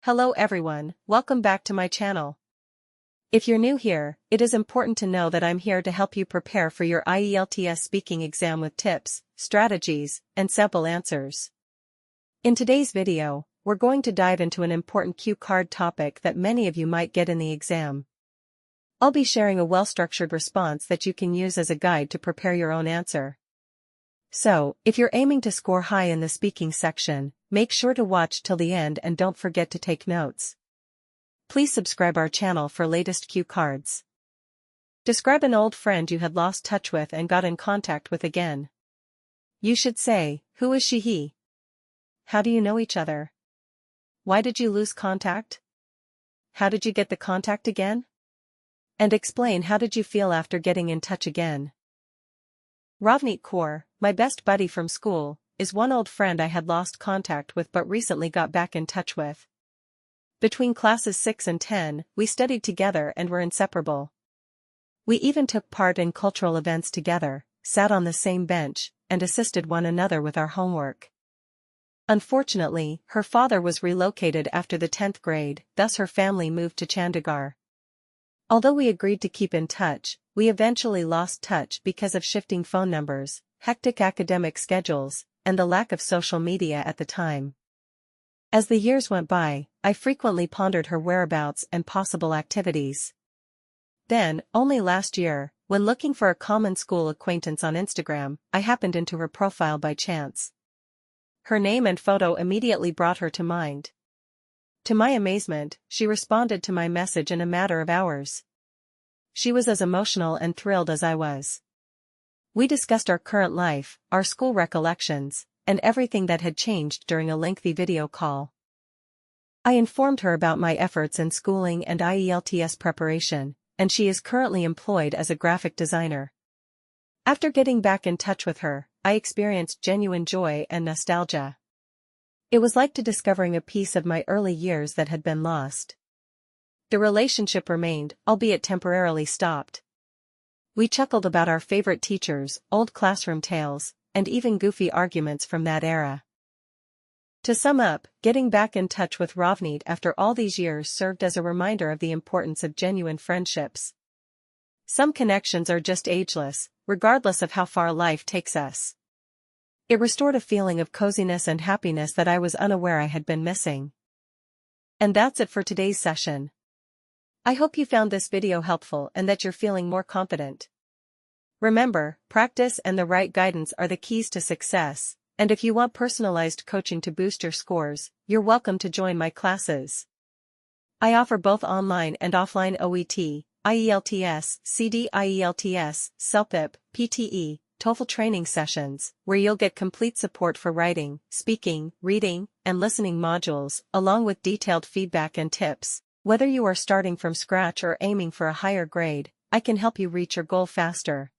Hello everyone, welcome back to my channel. If you're new here, it is important to know that I'm here to help you prepare for your IELTS speaking exam with tips, strategies, and sample answers. In today's video, we're going to dive into an important cue card topic that many of you might get in the exam. I'll be sharing a well-structured response that you can use as a guide to prepare your own answer. So, if you're aiming to score high in the speaking section, make sure to watch till the end and don't forget to take notes. Please subscribe our channel for latest cue cards. Describe an old friend you had lost touch with and got in contact with again. You should say, who is she he? How do you know each other? Why did you lose contact? How did you get the contact again? And explain how did you feel after getting in touch again. Ravneet Kaur, my best buddy from school, is one old friend I had lost contact with but recently got back in touch with. Between classes 6 and 10, we studied together and were inseparable. We even took part in cultural events together, sat on the same bench, and assisted one another with our homework. Unfortunately, her father was relocated after the 10th grade, thus her family moved to Chandigarh. Although we agreed to keep in touch, we eventually lost touch because of shifting phone numbers, hectic academic schedules, and the lack of social media at the time. As the years went by, I frequently pondered her whereabouts and possible activities. Then, only last year, when looking for a common school acquaintance on Instagram, I happened into her profile by chance. Her name and photo immediately brought her to mind. To my amazement, she responded to my message in a matter of hours. She was as emotional and thrilled as I was. We discussed our current life, our school recollections, and everything that had changed during a lengthy video call. I informed her about my efforts in schooling and IELTS preparation, and she is currently employed as a graphic designer. After getting back in touch with her, I experienced genuine joy and nostalgia. It was like discovering a piece of my early years that had been lost. The relationship remained, albeit temporarily stopped. We chuckled about our favorite teachers, old classroom tales, and even goofy arguments from that era. To sum up, getting back in touch with Ravneet after all these years served as a reminder of the importance of genuine friendships. Some connections are just ageless, regardless of how far life takes us. It restored a feeling of coziness and happiness that I was unaware I had been missing. And that's it for today's session. I hope you found this video helpful and that you're feeling more confident. Remember, practice and the right guidance are the keys to success, and if you want personalized coaching to boost your scores, you're welcome to join my classes. I offer both online and offline OET, IELTS, CD IELTS, CELPIP, PTE, TOEFL training sessions, where you'll get complete support for writing, speaking, reading, and listening modules, along with detailed feedback and tips. Whether you are starting from scratch or aiming for a higher grade, I can help you reach your goal faster.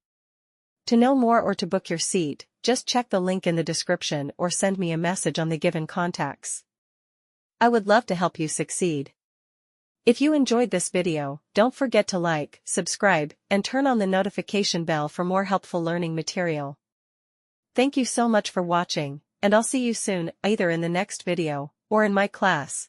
To know more or to book your seat, just check the link in the description or send me a message on the given contacts. I would love to help you succeed. If you enjoyed this video, don't forget to like, subscribe, and turn on the notification bell for more helpful learning material. Thank you so much for watching, and I'll see you soon, either in the next video, or in my class.